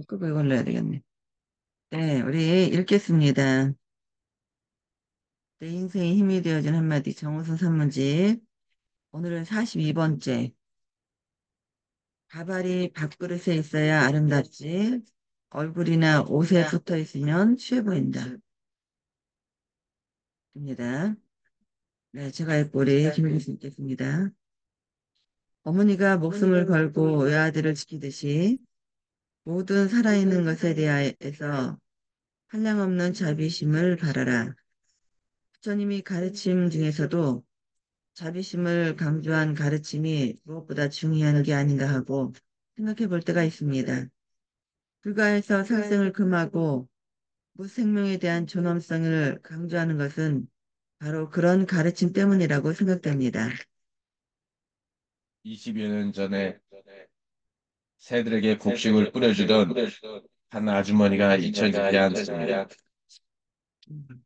끄고 이걸로 해야 되겠네. 네, 우리 읽겠습니다. 내 인생의 힘이 되어준 한마디 정우성 산문집. 오늘은 42번째. 가발이 밥그릇에 있어야 아름답지. 얼굴이나 옷에 붙어 있으면 취해 보인다. 입니다. 네, 제가 읽고 우리 김일수 읽겠습니다. 어머니가 목숨을 걸고 외아들을 지키듯이 모든 살아있는 것에 대하여서 한량없는 자비심을 바라라. 부처님이 가르침 중에서도 자비심을 강조한 가르침이 무엇보다 중요한 게 아닌가 하고 생각해 볼 때가 있습니다. 불가에서 살생을 금하고 무생명에 대한 존엄성을 강조하는 것은 바로 그런 가르침 때문이라고 생각됩니다. 20여 년 전에 새들에게 곡식을 뿌려주던 한 아주머니가 잊혀지지 않습니다. 음,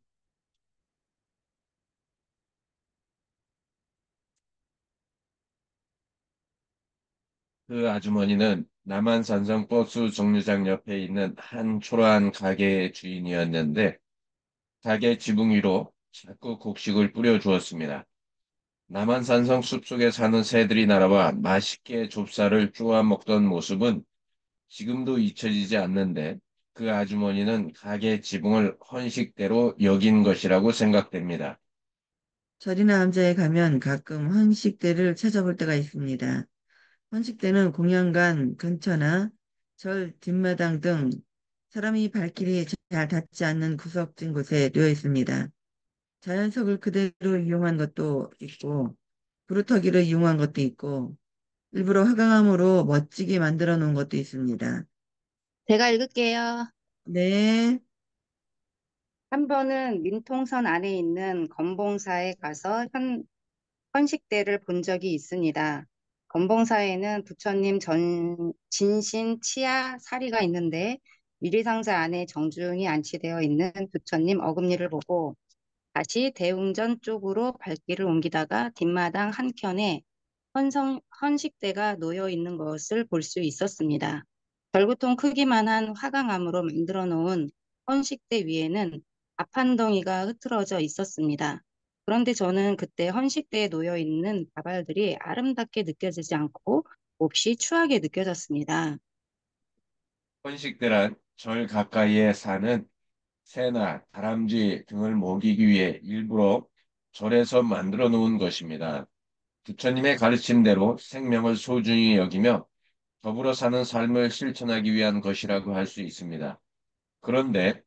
그 아주머니는 남한산성 버스 정류장 옆에 있는 한 초라한 가게의 주인이었는데 가게 지붕 위로 자꾸 곡식을 뿌려주었습니다. 남한산성 숲속에 사는 새들이 날아와 맛있게 좁쌀을 쪼아 먹던 모습은 지금도 잊혀지지 않는데 그 아주머니는 가게 지붕을 헌식대로 여긴 것이라고 생각됩니다. 절이나 암자에 가면 가끔 헌식대를 찾아볼 때가 있습니다. 헌식대는 공양관 근처나 절 뒷마당 등 사람이 발길이 잘 닿지 않는 구석진 곳에 놓여 있습니다. 자연석을 그대로 이용한 것도 있고, 그루터기를 이용한 것도 있고, 일부러 화강암으로 멋지게 만들어 놓은 것도 있습니다. 제가 읽을게요. 네, 한 번은 민통선 안에 있는 건봉사에 가서 헌식대를 본 적이 있습니다. 건봉사에는 부처님 진신, 치아, 사리가 있는데 유리상자 안에 정중히 안치되어 있는 부처님 어금니를 보고 다시 대웅전 쪽으로 발길을 옮기다가 뒷마당 한켠에 헌식대가 놓여 있는 것을 볼 수 있었습니다. 절구통 크기만한 화강암으로 만들어 놓은 헌식대 위에는 밥 한 덩이가 흐트러져 있었습니다. 그런데 저는 그때 헌식대에 놓여 있는 밥알들이 아름답게 느껴지지 않고 몹시 추하게 느껴졌습니다. 헌식대란 절 가까이에 사는 새나 다람쥐 등을 먹이기 위해 일부러 절에서 만들어 놓은 것입니다. 부처님의 가르침대로 생명을 소중히 여기며 더불어 사는 삶을 실천하기 위한 것이라고 할 수 있습니다. 그런데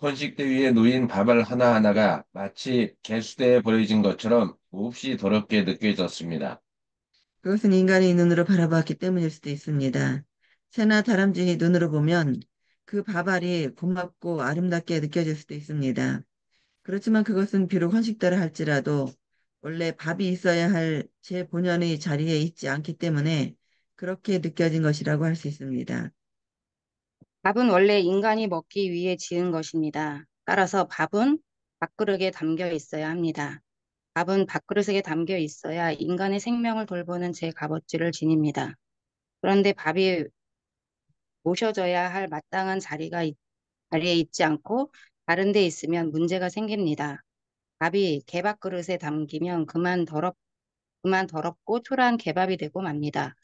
헌식대 위에 놓인 밥알 하나하나가 마치 개수대에 버려진 것처럼 몹시 더럽게 느껴졌습니다. 그것은 인간의 눈으로 바라봤기 때문일 수도 있습니다. 새나 다람쥐의 눈으로 보면 그 밥알이 고맙고 아름답게 느껴질 수도 있습니다. 그렇지만 그것은 비록 헌식대라 할지라도 원래 밥이 있어야 할 제 본연의 자리에 있지 않기 때문에 그렇게 느껴진 것이라고 할 수 있습니다. 밥은 원래 인간이 먹기 위해 지은 것입니다. 따라서 밥은 밥그릇에 담겨 있어야 합니다. 밥은 밥그릇에 담겨 있어야 인간의 생명을 돌보는 제 값어치를 지닙니다. 그런데 밥이 모셔져야 할 마땅한 자리에 있지 않고 다른 데 있으면 문제가 생깁니다. 밥이 개밥그릇에 담기면 그만 더럽고 초라한 개밥이 되고 맙니다.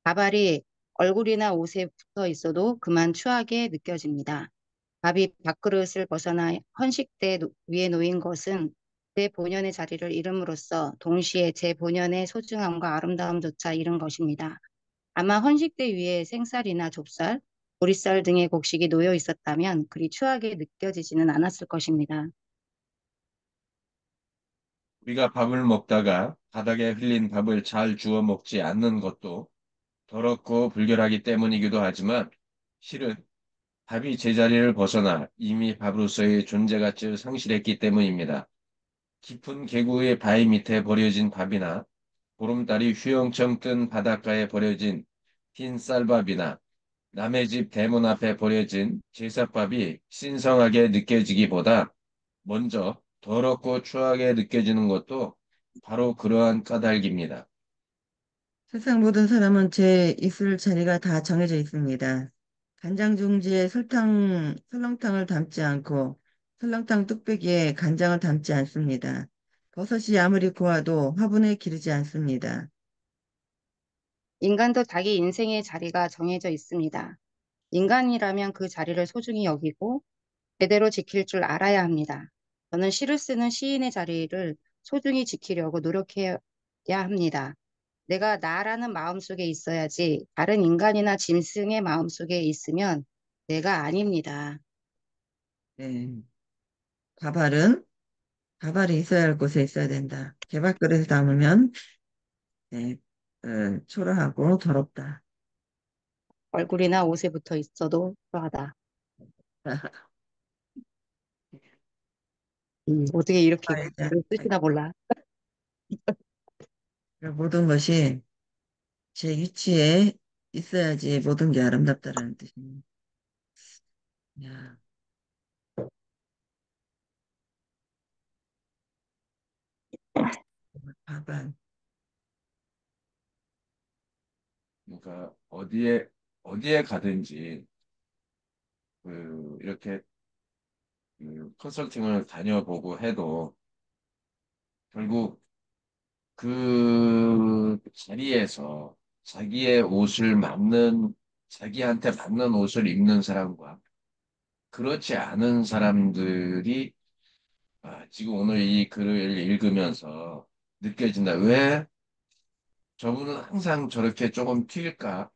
밥알이 얼굴이나 옷에 붙어 있어도 그만 추하게 느껴집니다. 밥이 밥그릇을 벗어나 위에 놓인 것은 제 본연의 자리를 잃음으로써 동시에 제 본연의 소중함과 아름다움조차 잃은 것입니다. 아마 헌식대 위에 생쌀이나 좁쌀, 보리쌀 등의 곡식이 놓여 있었다면 그리 추하게 느껴지지는 않았을 것입니다. 우리가 밥을 먹다가 바닥에 흘린 밥을 잘 주워 먹지 않는 것도 더럽고 불결하기 때문이기도 하지만 실은 밥이 제자리를 벗어나 이미 밥으로서의 존재 가치를 상실했기 때문입니다. 깊은 계구의 바위 밑에 버려진 밥이나 보름달이 휘영청 뜬 바닷가에 버려진 흰 쌀밥이나 남의 집 대문 앞에 버려진 제사밥이 신성하게 느껴지기보다 먼저 더럽고 추하게 느껴지는 것도 바로 그러한 까닭입니다. 세상 모든 사람은 제 있을 자리가 다 정해져 있습니다. 간장 종지에 설렁탕을 담지 않고 설렁탕 뚝배기에 간장을 담지 않습니다. 버섯이 아무리 고와도 화분에 기르지 않습니다. 인간도 자기 인생의 자리가 정해져 있습니다. 인간이라면 그 자리를 소중히 여기고 제대로 지킬 줄 알아야 합니다. 저는 시를 쓰는 시인의 자리를 소중히 지키려고 노력해야 합니다. 내가 나라는 마음속에 있어야지 다른 인간이나 짐승의 마음속에 있으면 내가 아닙니다. 네. 밥알은 밥알이 있어야 할 곳에 있어야 된다. 개밥그릇에 담으면 네, 초라하고 더럽다. 얼굴이나 옷에 붙어 있어도 좋아하다. 어떻게 이렇게 이제 글을 쓰시나 몰라. 모든 것이 제 위치에 있어야지 모든 게 아름답다라는 뜻입니다. 야, 밥알. 그러니까 어디에 가든지 이렇게 컨설팅을 다녀보고 해도 결국 그 자리에서 자기한테 맞는 옷을 입는 사람과 그렇지 않은 사람들이 지금 오늘 이 글을 읽으면서 느껴진다. 왜 저분은 항상 저렇게 조금 튈까?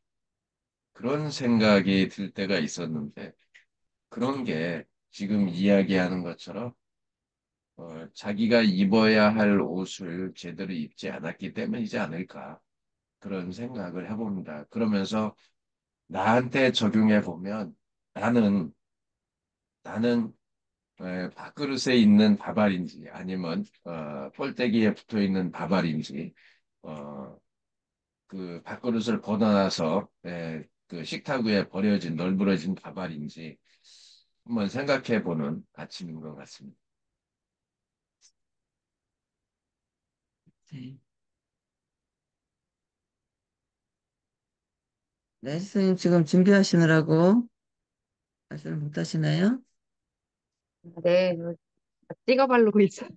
그런 생각이 들 때가 있었는데 그런 게 지금 이야기하는 것처럼 자기가 입어야 할 옷을 제대로 입지 않았기 때문이지 않을까 그런 생각을 해봅니다. 그러면서 나한테 적용해 보면 나는 나는 밥그릇에 있는 밥알인지 아니면 폴대기에 붙어 있는 밥알인지 어, 그 밥그릇을 걷어놔서 그 식탁 위에 버려진 널브러진 밥알인지 한번 생각해 보는 아침인 것 같습니다. 네. 네, 선생님 지금 준비하시느라고 말씀을 못 하시나요? 네, 찍어 바르고 있어요.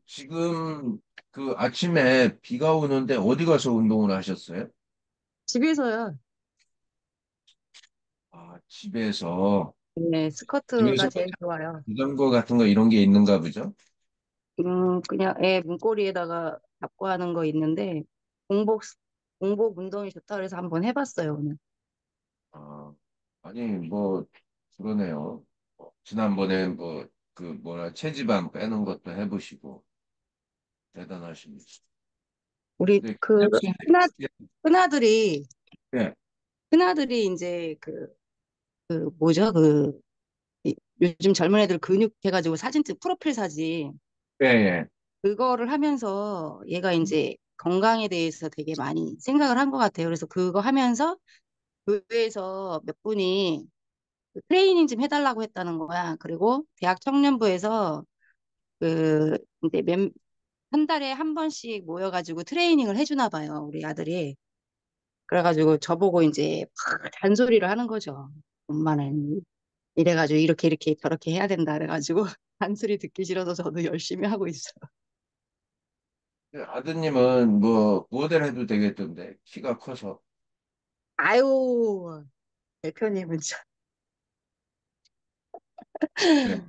지금 그 아침에 비가 오는데 어디 가서 운동을 하셨어요? 집에서요. 집에서 네, 스커트가 집에서 제일 좋아요. 자전거 같은 거 이런 게 있는가 보죠? 그냥 애 문고리에다가 잡고 하는 거 있는데 공복 공복 운동이 좋다 그래서 한번 해봤어요 오늘. 아, 아니 뭐 그러네요. 지난번에 뭐 그 뭐라 체지방 빼는 것도 해보시고 대단하십니다. 우리 근데 그 큰아들이 예, 큰아들이 이제 그 뭐죠 요즘 젊은 애들 근육 해가지고 사진 찍 프로필 사진 예, 예. 그거를 하면서 얘가 이제 건강에 대해서 되게 많이 생각을 한 것 같아요. 그래서 그거 하면서 교회에서 몇 분이 그 트레이닝 좀 해달라고 했다는 거야. 그리고 대학 청년부에서 그 이제 한 달에 한 번씩 모여가지고 트레이닝을 해주나 봐요, 우리 아들이. 그래가지고 저보고 이제 막 잔소리를 하는 거죠. 엄마는 이래가지고 이렇게 이렇게 저렇게 해야 된다. 그래가지고 잔소리 듣기 싫어서 저도 열심히 하고 있어요. 아드님은 뭐 모델 해도 되겠던데 키가 커서 아유, 대표님은 참. 네,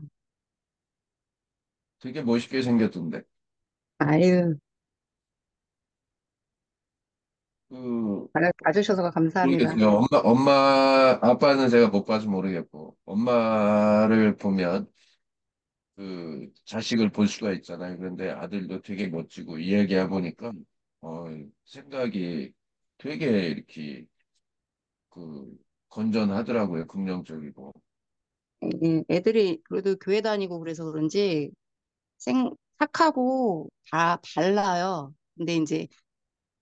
되게 멋있게 생겼던데 아유, 그 봐주셔서 감사합니다. 모르겠어요. 아빠는 제가 못 봐서 모르겠고 엄마를 보면 그 자식을 볼 수가 있잖아요. 그런데 아들도 되게 멋지고 이야기해 보니까 어, 생각이 되게 이렇게 그 건전하더라고요. 긍정적이고. 애들이 그래도 교회 다니고 그래서 그런지 착하고 다 달라요. 근데 이제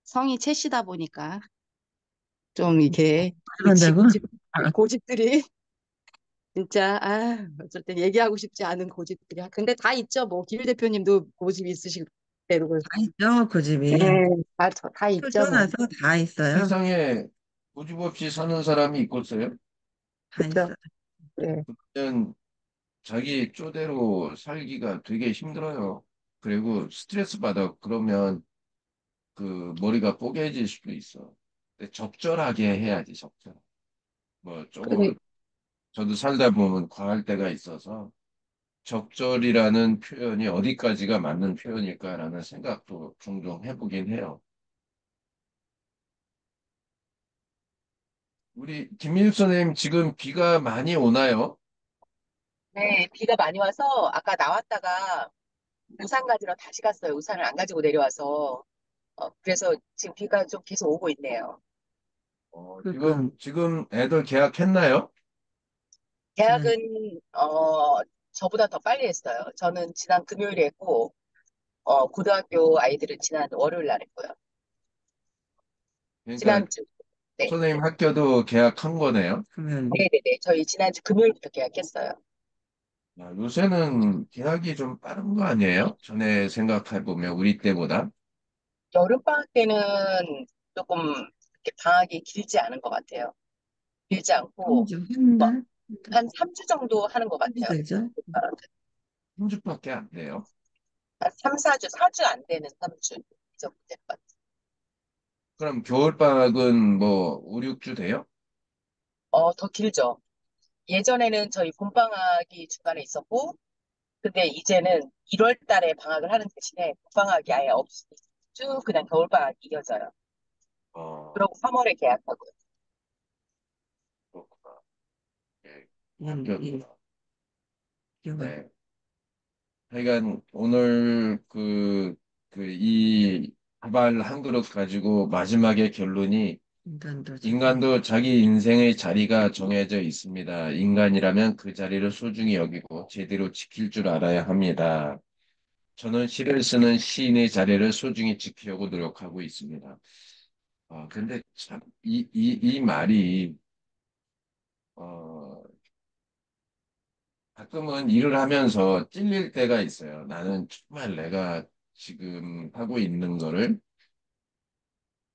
성이 채시다 보니까 좀 이게 한다고? 고집들이 진짜 어쩔 땐 얘기하고 싶지 않은 고집들이 근데 다 있죠. 뭐 김 대표님도 고집 있으시고 배우고. 다 있죠, 그 네, 집이. 다 술 있죠, 뭐. 떠나서 다 있어요. 세상에 고집 없이 사는 사람이 있겠어요? 다 그쵸? 있어요. 네. 그냥 자기 쪼대로 살기가 되게 힘들어요. 그리고 스트레스 받아. 그러면 그 머리가 뽀개질 수도 있어. 근데 적절하게 해야지, 적절. 뭐 조금 그러니, 저도 살다 보면 과할 때가 있어서 적절이라는 표현이 어디까지가 맞는 표현일까라는 생각도 종종 해보긴 해요. 우리 김민숙 선생님 지금 비가 많이 오나요? 네, 비가 많이 와서 아까 나왔다가 우산 가지러 다시 갔어요. 우산을 안 가지고 내려와서. 그래서 지금 비가 좀 계속 오고 있네요. 그러니까, 지금 애들 개학했나요? 지난, 계약은, 저보다 더 빨리 했어요. 저는 지난 금요일에 했고, 고등학교 아이들은 지난 월요일 날 했고요. 그러니까 지난주, 네. 선생님 학교도 개학한 거네요. 그러면, 네네네. 저희 지난주 금요일부터 계약했어요. 요새는 개학이 좀 빠른 거 아니에요? 전에 생각해보면 우리 때보다. 여름방학 때는 조금 이렇게 방학이 길지 않은 것 같아요. 길지 않고, 한 뭐, 달? 한 3주 정도 하는 것 정도 같아요. 되죠? 3주밖에 안 돼요. 한 3, 4주, 4주 안 되는 3주. 이 정도 될것 같아요. 그럼 겨울방학은 뭐 5, 6주 돼요? 더 길죠. 예전에는 저희 봄방학이 중간에 있었고, 근데 이제는 1월 달에 방학을 하는 대신에 봄방학이 아예 없이 쭉 그냥 겨울방학이 이어져요. 어, 그러고 3월에 개학하고요. 그렇구나. 예, 예, 바뀌었구나. 기억을. 네. 하여간 오늘 이 밥알 한 그릇 가지고 마지막에 결론이 인간도 자기, 인간도 자기 인생의 자리가 정해져 있습니다. 인간이라면 그 자리를 소중히 여기고 제대로 지킬 줄 알아야 합니다. 저는 시를 쓰는 시인의 자리를 소중히 지키려고 노력하고 있습니다. 근데 참, 이 말이, 어, 가끔은 일을 하면서 찔릴 때가 있어요. 나는 정말 내가 지금 하고 있는 거를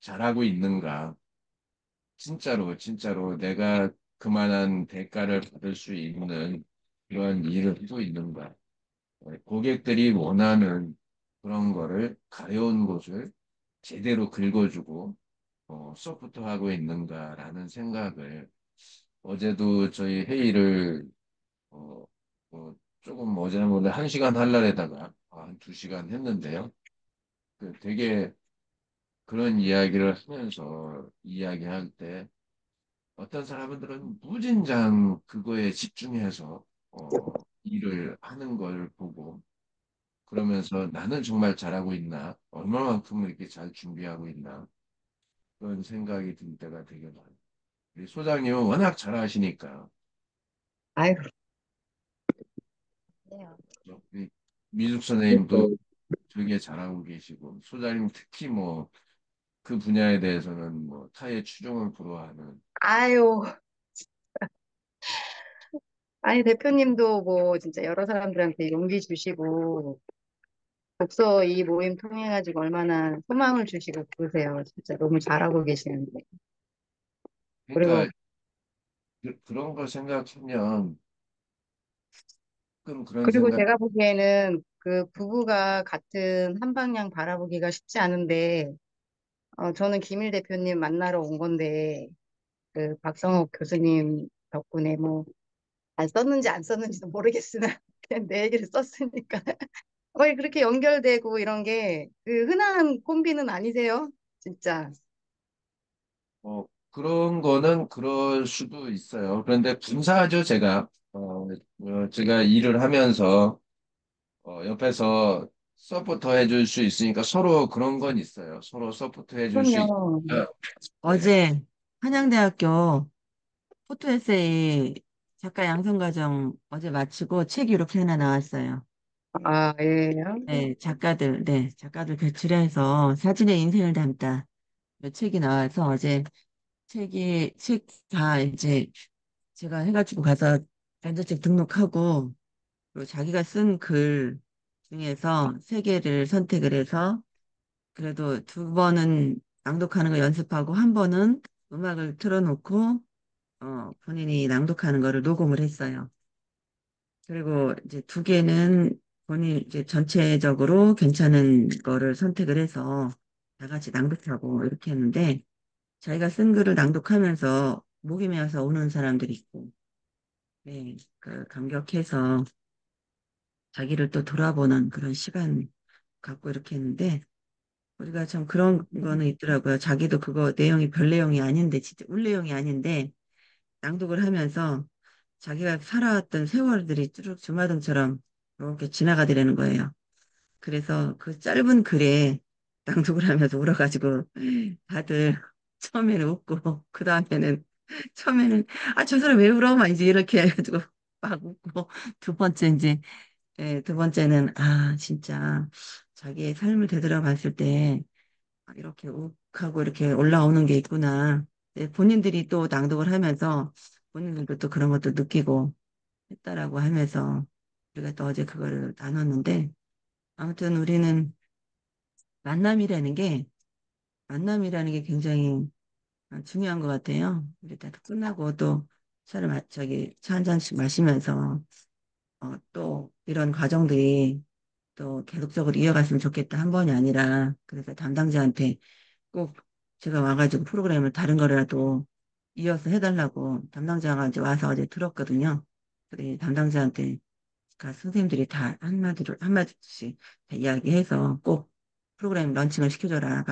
잘하고 있는가? 진짜로 내가 그만한 대가를 받을 수 있는 그런 일을 하고 있는가? 고객들이 원하는 그런 거를 가려운 곳을 제대로 긁어주고 서포트 하고 있는가라는 생각을 어제도 저희 회의를 어, 조금 어제는 1시간 할날에다가 한 2시간 했는데요. 되게 그런 이야기를 하면서 이야기할 때 어떤 사람들은 무진장 그거에 집중해서 일을 하는 걸 보고 그러면서 나는 정말 잘하고 있나? 얼마만큼 이렇게 잘 준비하고 있나? 그런 생각이 들 때가 되게 많아요. 우리 소장님은 워낙 잘하시니까 아이고, 그래요. 우리 미숙 선생님도 되게 잘하고 계시고 소장님 특히 뭐 그 분야에 대해서는 뭐 타의 추종을 불허하는 아유, 아니, 대표님도 뭐, 진짜 여러 사람들한테 용기 주시고, 독서 이 모임 통해가지고 얼마나 소망을 주시고 그러세요. 진짜 너무 잘하고 계시는데. 그러니까 그리고, 그런 걸 생각하면 가끔 그런 그리고 생각 제가 보기에는 그 부부가 같은 한 방향 바라보기가 쉽지 않은데, 저는 김일 대표님 만나러 온 건데, 그 박성욱 교수님 덕분에 뭐, 안 썼는지 안 썼는지도 모르겠으나, 그냥 내 얘기를 썼으니까. 거의 그렇게 연결되고 이런 게 그 흔한 콤비는 아니세요? 진짜. 그런 거는 그럴 수도 있어요. 그런데 분사하죠, 제가. 제가 일을 하면서 옆에서 서포터 해줄 수 있으니까 서로 그런 건 있어요. 서로 서포터 해줄 수 그럼요. 있으니까. 네. 어제 한양대학교 포토에세이 작가 양성과정 어제 마치고 책 이렇게 하나 나왔어요. 아, 예. 작가들 배출해서 사진의 인생을 담다. 이 책이 나와서 어제 책 다 이제 제가 해가지고 가서 전자책 등록하고 그리고 자기가 쓴 글 중에서 세 개를 선택을 해서 그래도 두 번은 낭독하는 거 연습하고 한 번은 음악을 틀어놓고 본인이 낭독하는 거를 녹음을 했어요. 그리고 이제 두 개는 본인 이제 전체적으로 괜찮은 거를 선택을 해서 다 같이 낭독하고 이렇게 했는데 자기가 쓴 글을 낭독하면서 목이 메어서 우는 사람들이 있고, 네, 그 감격해서 자기를 또 돌아보는 그런 시간 갖고 이렇게 했는데 우리가 참 그런 거는 있더라고요. 자기도 그거 내용이 별 내용이 아닌데 진짜 울 내용이 아닌데 낭독을 하면서 자기가 살아왔던 세월들이 쭉 주마등처럼 이렇게 지나가더라는 거예요. 그래서 그 짧은 글에 낭독을 하면서 울어가지고 다들 처음에는 웃고 그 다음에는 처음에는 아 저 사람 왜 울어? 막 이제 이렇게 해가지고 막 웃고 두 번째 이제 두 번째는 아 진짜 자기의 삶을 되돌아봤을 때 이렇게 욱하고 이렇게 올라오는 게 있구나. 네, 본인들이 또 낭독을 하면서 본인들도 또 그런 것도 느끼고 했다라고 하면서 우리가 또 어제 그거를 나눴는데 아무튼 우리는 만남이라는 게 만남이라는 게 굉장히 중요한 것 같아요. 우리 다 끝나고 또 저기 차 한 잔씩 마시면서 또 이런 과정들이 또 계속적으로 이어갔으면 좋겠다 한 번이 아니라 그래서 담당자한테 꼭 제가 와가지고 프로그램을 다른 거라도 이어서 해달라고 담당자가 이제 와서 어제 들었거든요. 그래 담당자한테 선생님들이 다 한마디씩 다 이야기해서 꼭 프로그램 런칭을 시켜줘라.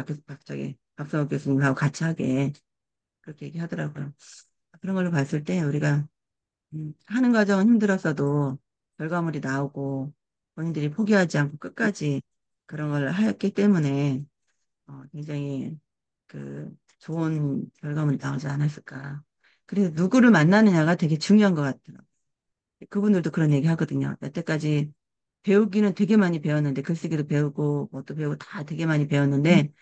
저기 박성호 교수님하고 같이 하게 그렇게 얘기하더라고요. 그런 걸로 봤을 때 우리가 하는 과정은 힘들었어도 결과물이 나오고 본인들이 포기하지 않고 끝까지 그런 걸 했기 때문에 굉장히 그 좋은 결과물이 나오지 않았을까. 그래서 누구를 만나느냐가 되게 중요한 것 같더라고요. 그분들도 그런 얘기 하거든요. 여태까지 배우기는 되게 많이 배웠는데 글쓰기도 배우고 뭣도 배우고 다 되게 많이 배웠는데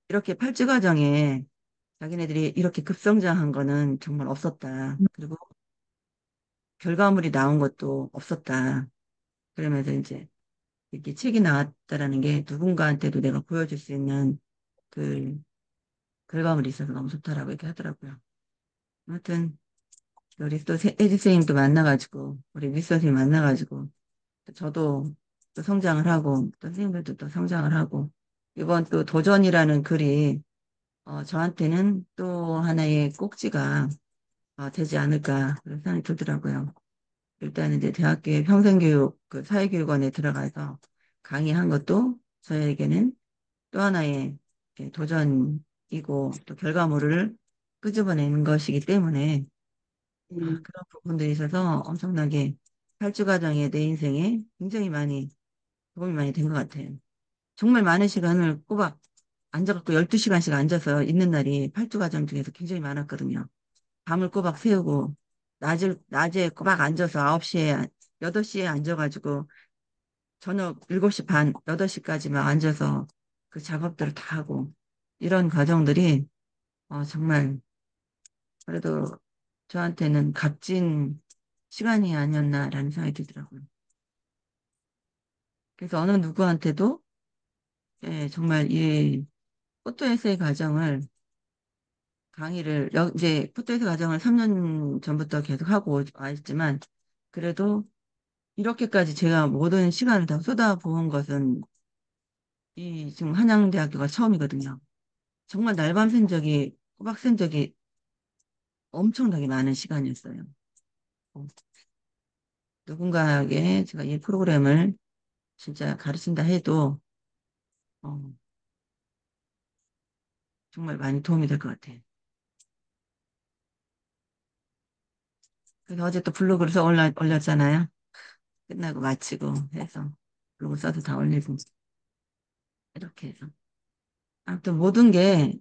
이렇게 팔찌 과정에 자기네들이 이렇게 급성장한 거는 정말 없었다. 그리고 결과물이 나온 것도 없었다. 그러면서 이제 이렇게 책이 나왔다라는 게 누군가한테도 내가 보여줄 수 있는 그 결과물이 있어서 너무 좋다라고 얘기하더라고요. 아무튼 우리 또 에디 선생님도 만나가지고 우리 미스 선생님 만나가지고 또 저도 또 성장을 하고 또 선생님들도 또 성장을 하고 이번 또 도전이라는 글이 저한테는 또 하나의 꼭지가 되지 않을까 그런 생각이 들더라고요. 일단 이제 대학교의 평생교육 그 사회교육원에 들어가서 강의한 것도 저에게는 또 하나의 도전이고 또 결과물을 끄집어내는 것이기 때문에 그런 부분들이 있어서 엄청나게 발주 과정에 내 인생에 굉장히 많이 도움이 많이 된 것 같아요. 정말 많은 시간을 꼬박 앉아갖고 12시간씩 앉아서 있는 날이 팔주 과정 중에서 굉장히 많았거든요. 밤을 꼬박 새우고 낮에 꼬박 앉아서 9시에 8시에 앉아가지고 저녁 7시 반 8시까지 막 앉아서 그 작업들을 다 하고 이런 과정들이 정말 그래도 저한테는 값진 시간이 아니었나라는 생각이 들더라고요. 그래서 어느 누구한테도 정말 이 포토에세이 과정을 이제 포토에세이 과정을 3년 전부터 계속 하고 와 있지만 그래도 이렇게까지 제가 모든 시간을 다 쏟아부은 것은 이 지금 한양대학교가 처음이거든요. 정말 날밤 샌 적이 꼬박 샌 적이 엄청나게 많은 시간이었어요. 어, 누군가에게 제가 이 프로그램을 진짜 가르친다 해도 어, 정말 많이 도움이 될 것 같아요. 그래서 어제 또 블로그를 올렸잖아요. 끝나고 마치고 해서 블로그 써서 다 올리고 이렇게 해서 아무튼 모든 게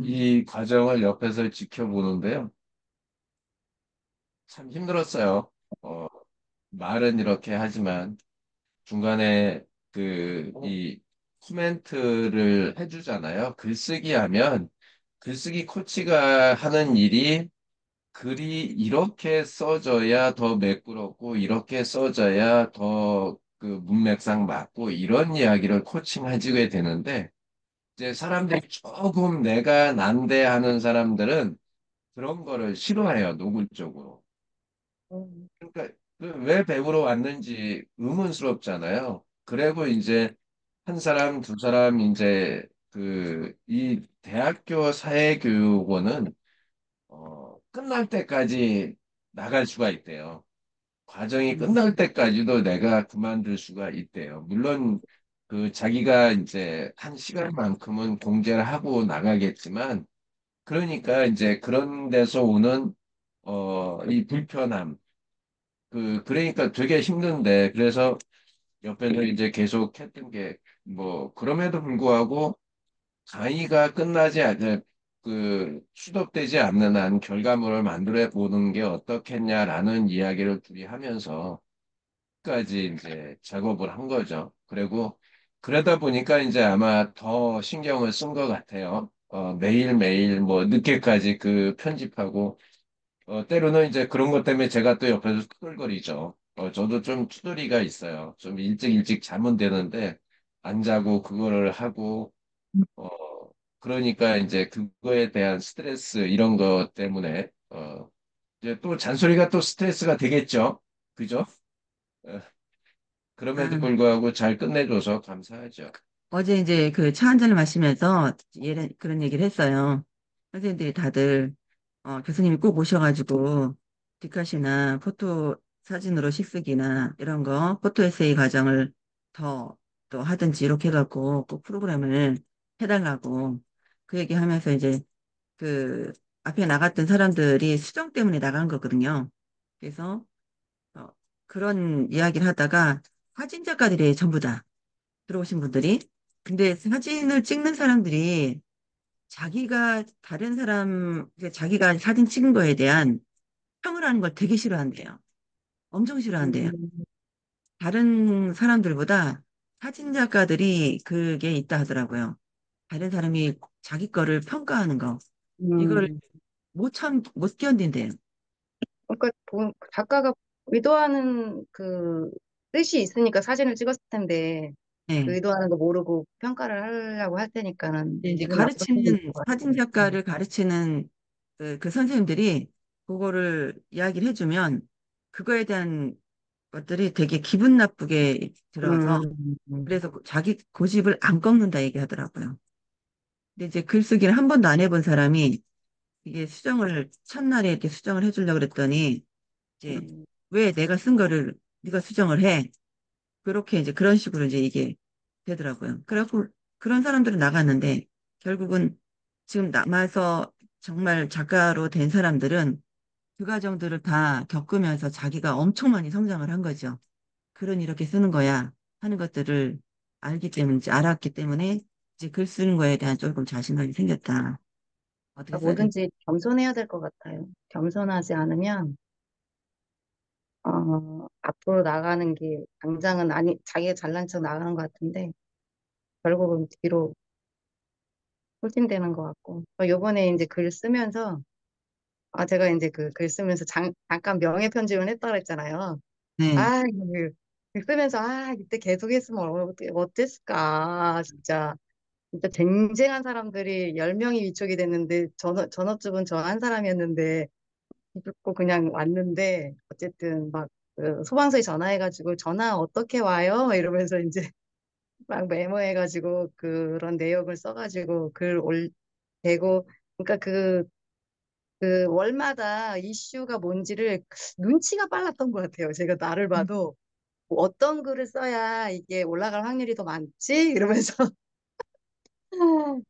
이 과정을 옆에서 지켜보는데요. 참 힘들었어요. 어, 말은 이렇게 하지만 중간에 이 코멘트를 해주잖아요. 글쓰기 하면 글쓰기 코치가 하는 일이 글이 이렇게 써져야 더 매끄럽고 이렇게 써져야 더 문맥상 맞고 이런 이야기를 코칭해주게 되는데 이제 사람들이 조금 내가 난대하는 사람들은 그런 거를 싫어해요, 노골적으로. 음, 그러니까 그왜 배우러 왔는지 의문스럽잖아요. 그리고 이제 한 사람, 두 사람 이제 이 대학교 사회교육원은 끝날 때까지 나갈 수가 있대요. 과정이 음, 끝날 때까지도 내가 그만둘 수가 있대요. 물론 자기가 이제 한 시간만큼은 공제를 하고 나가겠지만 그러니까 이제 그런 데서 오는 이 불편함 그러니까 되게 힘든데 그래서 옆에서 이제 계속 했던 게 뭐 그럼에도 불구하고 강의가 끝나지 않는 수dob되지 않는 한 결과물을 만들어 보는 게 어떻겠냐라는 이야기를 둘이 하면서 까지 이제 작업을 한 거죠. 그리고 그러다 보니까 이제 아마 더 신경을 쓴 것 같아요. 매일매일 뭐 늦게까지 편집하고 때로는 이제 그런 것 때문에 제가 또 옆에서 투덜거리죠. 저도 좀 투덜이가 있어요. 좀 일찍 일찍 자면 되는데 안 자고 그거를 하고 어, 그러니까 이제 그거에 대한 스트레스 이런 것 때문에 이제 또 잔소리가 또 스트레스가 되겠죠. 그죠? 어, 그럼에도 아, 불구하고 잘 끝내줘서 감사하죠. 어제 이제 그 차 한 잔을 마시면서 그런 얘기를 했어요. 선생님들이 다들 교수님이 꼭 오셔가지고 디카시나 포토 사진으로 식쓰기나 이런 거 포토 에세이 과정을 더 또 하든지 이렇게 해갖고 꼭 프로그램을 해달라고 그 얘기하면서 이제 그 앞에 나갔던 사람들이 수정 때문에 나간 거거든요. 그래서 어, 그런 이야기를 하다가 사진 작가들이 전부 다 들어오신 분들이 근데 사진을 찍는 사람들이 자기가 다른 사람 자기가 사진 찍은 거에 대한 평을 하는 걸 되게 싫어한대요. 엄청 싫어한대요. 음, 다른 사람들보다 사진 작가들이 그게 있다 하더라고요. 다른 사람이 자기 거를 평가하는 거 이걸 음. 못 견딘대요. 그러니까 작가가 의도하는 그 뜻이 있으니까 사진을 찍었을 텐데 그 네. 의도하는 거 모르고 평가를 하려고 할 테니까는 이제 기분 나쁠 수도 있을 가르치는 것 사진 같아요. 작가를 가르치는 그 선생님들이 그거를 이야기를 해주면 그거에 대한 것들이 되게 기분 나쁘게 들어서 음. 그래서 자기 고집을 안 꺾는다 얘기하더라고요. 근데 이제 글쓰기를 한 번도 안 해본 사람이 이게 첫날에 이렇게 수정을 해주려고 그랬더니 이제 음. 왜 내가 쓴 거를 네가 수정을 해? 그렇게 이제 그런 식으로 이제 이게 되더라고요. 그래갖고 그런 사람들은 나갔는데 결국은 지금 남아서 정말 작가로 된 사람들은 그 과정들을 다 겪으면서 자기가 엄청 많이 성장을 한 거죠. 글은 이렇게 쓰는 거야 하는 것들을 알았기 때문에 이제 글 쓰는 거에 대한 조금 자신감이 생겼다. 어떻게 써야 될지. 뭐든지 겸손해야 될 것 같아요. 겸손하지 않으면 앞으로 나가는 게 당장은 아니 자기가 잘난 척 나가는 것 같은데 결국은 뒤로 홀딩되는 것 같고 요번에 이제 글 쓰면서 제가 이제 그 글 쓰면서 잠깐 명예 편집을 했다 그랬잖아요. 네. 글 쓰면서 이때 계속 했으면 어땠을까 진짜 쟁쟁한 사람들이 10명이 위촉이 됐는데 전업주분 저 한 사람이었는데 듣고 그냥 왔는데 어쨌든 그 소방서에 전화해가지고 전화 어떻게 와요? 이러면서 이제 막 메모해가지고 그런 내용을 써가지고 대고 그러니까 그 월마다 이슈가 뭔지를 눈치가 빨랐던 것 같아요. 제가 나를 봐도 뭐 어떤 글을 써야 이게 올라갈 확률이 더 많지? 이러면서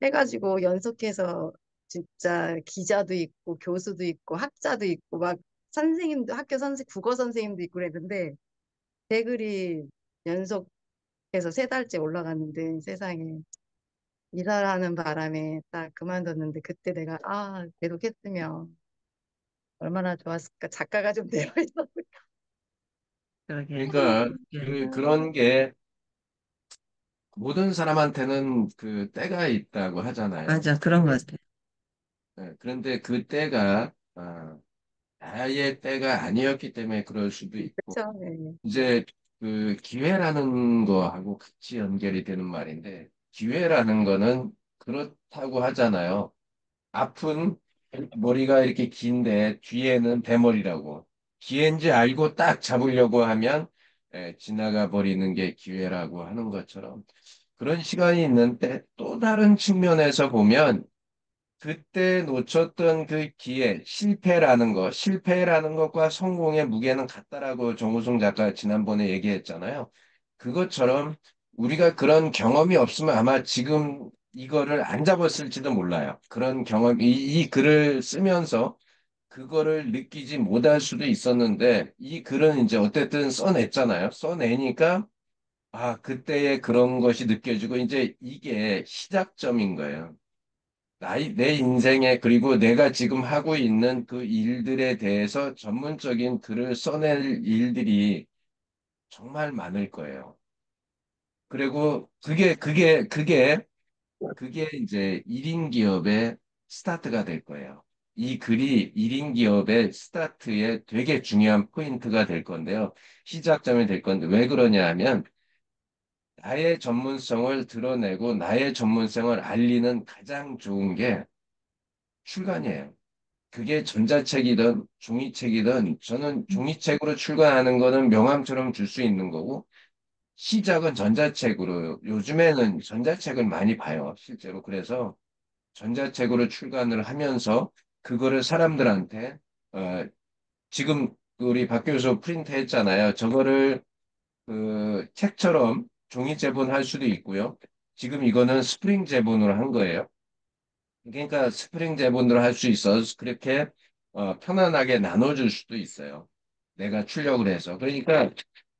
해가지고 연속해서 진짜 기자도 있고 교수도 있고 학자도 있고 막 선생님도 국어 선생님도 있고 그랬는데 제 글이 연속해서 3달째 올라갔는데 세상에 이사를 하는 바람에 딱 그만뒀는데 그때 내가 계속 했으면 얼마나 좋았을까 작가가 좀 되어 있었을까. 그러게. 그러니까 예. 그런 게 모든 사람한테는 때가 있다고 하잖아요. 맞아. 그런 것 같아. 그런데 그 때가 나의 때가 아니었기 때문에 그럴 수도 있고 그쵸? 네. 이제 그 기회라는 거하고 같이 연결이 되는 말인데, 기회라는 거는 그렇다고 하잖아요. 앞은 머리가 이렇게 긴데 뒤에는 대머리라고. 기회인지 알고 딱 잡으려고 하면 지나가 버리는 게 기회라고 하는 것처럼 그런 시간이 있는데 또 다른 측면에서 보면 그때 놓쳤던 그 기회, 실패라는 것과 성공의 무게는 같다라고 정우성 작가 지난번에 얘기했잖아요. 그것처럼 우리가 그런 경험이 없으면 아마 지금 이거를 안 잡았을지도 몰라요. 그런 경험, 이 글을 쓰면서 그거를 느끼지 못할 수도 있었는데, 이 글은 이제 어쨌든 써냈잖아요. 써내니까, 아, 그때의 그런 것이 느껴지고, 이제 이게 시작점인 거예요. 내 인생에, 그리고 내가 지금 하고 있는 그 일들에 대해서 전문적인 글을 써낼 일들이 정말 많을 거예요. 그리고 그게 이제 1인 기업의 스타트가 될 거예요. 이 글이 1인 기업의 스타트에 되게 중요한 포인트가 될 건데요. 시작점이 될 건데, 왜 그러냐 하면, 나의 전문성을 드러내고 나의 전문성을 알리는 가장 좋은 게 출간이에요. 그게 전자책이든 종이책이든 저는 종이책으로 출간하는 거는 명함처럼 줄 수 있는 거고 시작은 전자책으로 요즘에는 전자책을 많이 봐요. 실제로. 그래서 전자책으로 출간을 하면서 그거를 사람들한테 지금 우리 박 교수 프린트 했잖아요. 저거를 그 책처럼 종이 제본할 수도 있고요. 지금 이거는 스프링 제본으로 한 거예요. 그러니까 스프링 제본으로 할 수 있어서 그렇게 편안하게 나눠줄 수도 있어요. 내가 출력을 해서. 그러니까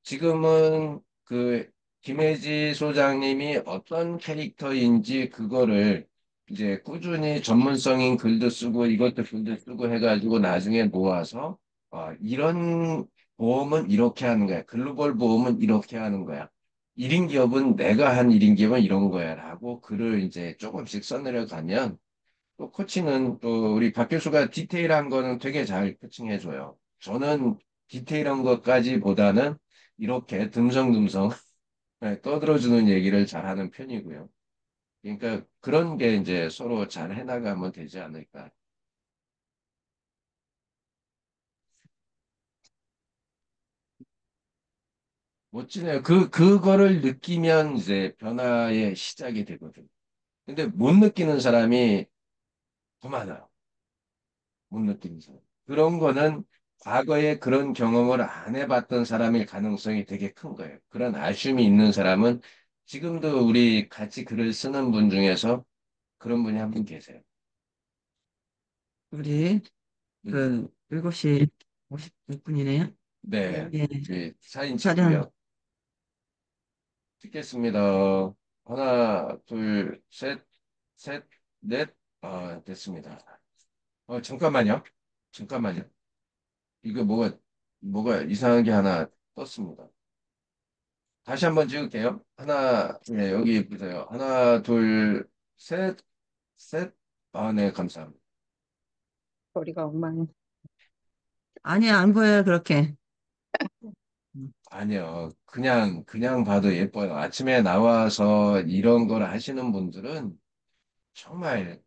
지금은 그 김혜지 소장님이 어떤 캐릭터인지 그거를 이제 꾸준히 전문성인 글도 쓰고 이것도 글도 쓰고 해가지고 나중에 모아서 이런 보험은 이렇게 하는 거야. 글로벌 보험은 이렇게 하는 거야. 1인 기업은 내가 한 1인 기업은 이런 거야. 라고 글을 이제 조금씩 써내려 가면 또 코칭은 또 우리 박 교수가 디테일한 거는 되게 잘 코칭해줘요. 저는 디테일한 것까지보다는 이렇게 듬성듬성 떠들어주는 얘기를 잘하는 편이고요. 그러니까 그런 게 이제 서로 잘 해나가면 되지 않을까. 멋지네요. 그거를 느끼면 이제 변화의 시작이 되거든요. 근데 못 느끼는 사람이 더 많아요. 못 느끼는 사람. 그런 거는 과거에 그런 경험을 안 해봤던 사람일 가능성이 되게 큰 거예요. 그런 아쉬움이 있는 사람은 지금도 우리 같이 글을 쓰는 분 중에서 그런 분이 한 분 계세요. 우리 음, 그 7시 56분이네요. 네, 예, 우리 사진 촬영 찍고요. 찍겠습니다. 하나, 둘, 셋, 넷. 됐습니다. 잠깐만요. 잠깐만요. 이거 뭐가 이상한 게 하나 떴습니다. 다시 한번 찍을게요. 하나, 네, 여기 보세요. 하나, 둘, 셋, 셋. 네, 감사합니다. 머리가 엉망. 아니야, 안 보여요, 그렇게. 음, 아니요. 그냥 봐도 예뻐요. 아침에 나와서 이런 걸 하시는 분들은 정말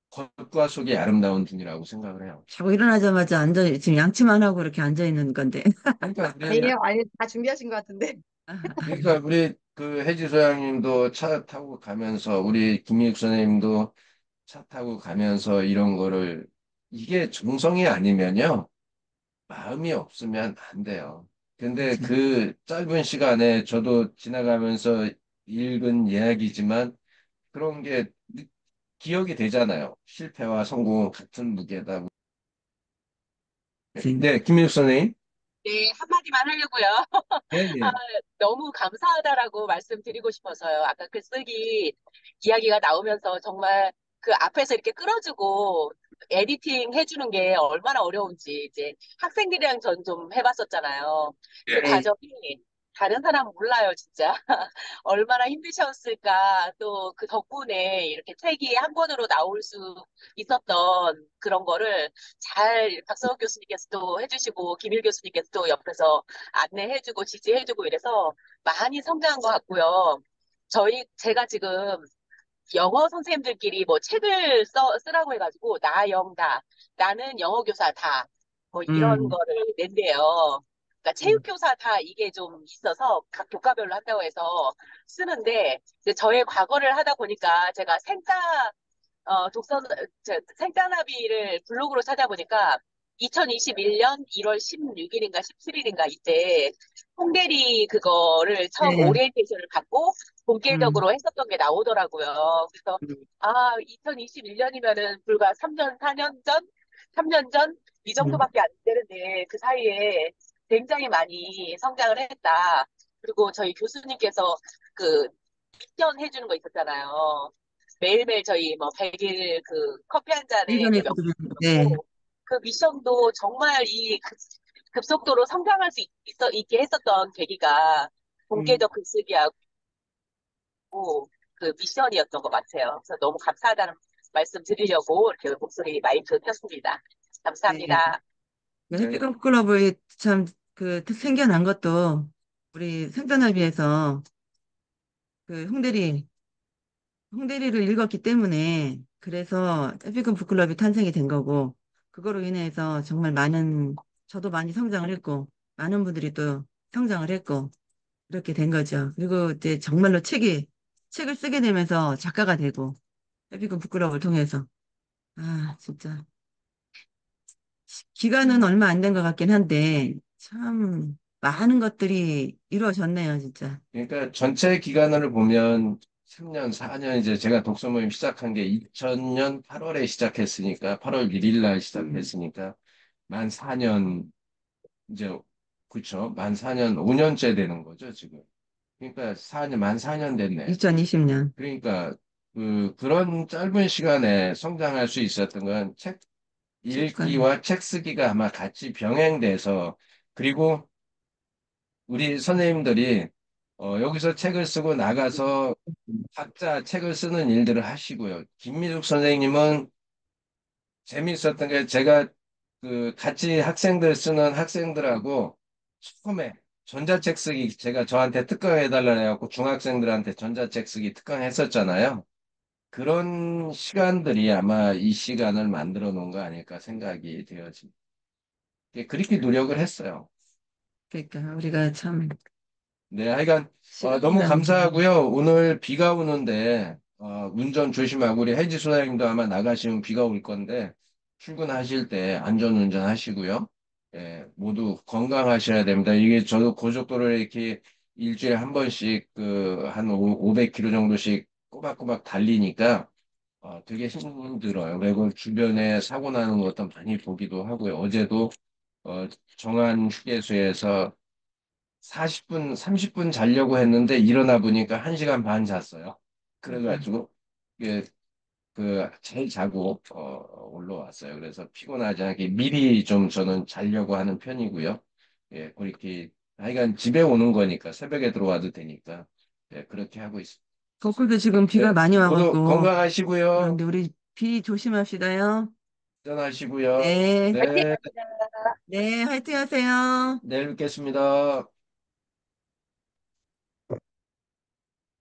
겉과 속이 아름다운 분이라고 생각을 해요. 자고 일어나자마자 지금 양치만 하고 이렇게 앉아 있는 건데. 그러니까, 아니에요, 아니, 다 준비하신 것 같은데. 그러니까 우리 그 혜지 소장님도 차 타고 가면서 우리 김익 선생님도 차 타고 가면서 이런 거를 이게 정성이 아니면요. 마음이 없으면 안 돼요. 근데 맞아. 그 짧은 시간에 저도 지나가면서 읽은 이야기지만 그런 게 기억이 되잖아요. 실패와 성공은 같은 무게다. 네, 김민숙 선생님. 네, 한마디만 하려고요. 예, 아, 예. 너무 감사하다라고 말씀드리고 싶어서요. 아까 글 쓰기 이야기가 나오면서 정말 그 앞에서 이렇게 끌어주고 에디팅 해주는 게 얼마나 어려운지 이제 학생들이랑 전 좀 해봤었잖아요. 그 예. 과정이 다른 사람 몰라요, 진짜. 얼마나 힘드셨을까. 또 그 덕분에 이렇게 책이 한 권으로 나올 수 있었던 그런 거를 잘 박성욱 교수님께서 또 해주시고, 김일 교수님께서 또 옆에서 안내해주고, 지지해주고 이래서 많이 성장한 것 같고요. 제가 지금 영어 선생님들끼리 뭐 책을 쓰라고 해가지고, 나, 나는 영어 교사 다, 뭐 이런 음, 거를 낸대요. 그러니까 음, 체육교사 다 이게 좀 있어서 각 교과별로 한다고 해서 쓰는데, 이제 저의 과거를 하다 보니까 제가 생짜나비를 블로그로 찾아보니까 2021년 1월 16일인가 17일인가 이때 홍대리 그거를 처음 네, 오리엔테이션을 갖고 음, 본격적으로 했었던 게 나오더라고요. 그래서 음, 2021년이면은 불과 3년, 4년 전, 3년 전 이 음, 정도밖에 안 되는데 그 사이에 굉장히 많이 성장을 했다. 그리고 저희 교수님께서 그 미션 해주는 거 있었잖아요. 매일매일 저희 뭐 100일 그 커피 한 잔에 일전에 이제 몇 네, 고 그 미션도 정말 급속도로 성장할 수 있게 했었던 계기가 음, 공개적 글쓰기하고 그 미션이었던 것 같아요. 그래서 너무 감사하다는 말씀 드리려고 이렇게 목소리 마이크 켰습니다. 네. 감사합니다. 네. 해피컴 클럽이 참 그 생겨난 것도 우리 생존을 위해서 그 홍대리를 읽었기 때문에 그래서 에피금 북클럽이 탄생이 된 거고 그거로 인해서 정말 저도 많이 성장을 했고 많은 분들이 또 성장을 했고 그렇게 된 거죠. 그리고 이제 정말로 책을 쓰게 되면서 작가가 되고 에피금 북클럽을 통해서 진짜 기간은 얼마 안 된 것 같긴 한데 참 많은 것들이 이루어졌네요, 진짜. 그러니까 전체 기간을 보면 3년, 4년 이제 제가 독서 모임 시작한 게 2000년 8월에 시작했으니까 8월 1일 날 시작했으니까 만 4년 이제 그쵸? 만 4년 5년째 되는 거죠, 지금. 그러니까 4년 만 4년 됐네. 2020년. 그러니까 그런 짧은 시간에 성장할 수 있었던 건 책 책관. 읽기와 책 쓰기가 아마 같이 병행돼서 그리고 우리 선생님들이 여기서 책을 쓰고 나가서 각자 책을 쓰는 일들을 하시고요. 김미숙 선생님은 재미있었던 게 제가 같이 학생들 쓰는 학생들하고 처음에 전자책 쓰기 제가 저한테 특강해달라 해갖고 중학생들한테 전자책 쓰기 특강했었잖아요. 그런 시간들이 아마 이 시간을 만들어 놓은 거 아닐까 생각이 되어집니다. 그렇게 노력을 했어요. 그러니까 우리가 참 네, 하여간 시간이 너무 지나면서 감사하고요. 오늘 비가 오는데 운전 조심하고 우리 혜지 소장님도 아마 나가시면 비가 올 건데 출근하실 때 안전운전 하시고요. 예, 모두 건강하셔야 됩니다. 이게 저도 고속도로를 이렇게 일주일에 한 번씩 한 500km 정도씩 꼬박꼬박 달리니까 되게 힘들어요. 그리고 주변에 사고 나는 것도 많이 보기도 하고요. 어제도 어, 정안 휴게소에서 40분, 30분 자려고 했는데 일어나 보니까 1시간 반 잤어요. 그러니까 그래가지고 이게 잘 자고 올라왔어요. 그래서 피곤하지 않게 미리 좀 저는 자려고 하는 편이고요. 예, 그렇게 하여간 집에 오는 거니까 새벽에 들어와도 되니까 예, 그렇게 하고 있습니다. 거꾸로도 지금 비가 네, 많이 모두 와갖고 건강하시고요. 그런데 우리 비 조심합시다요. 안전하시고요. 네, 네, 파이팅입니다. 네, 화이팅 하세요. 내일 뵙겠습니다.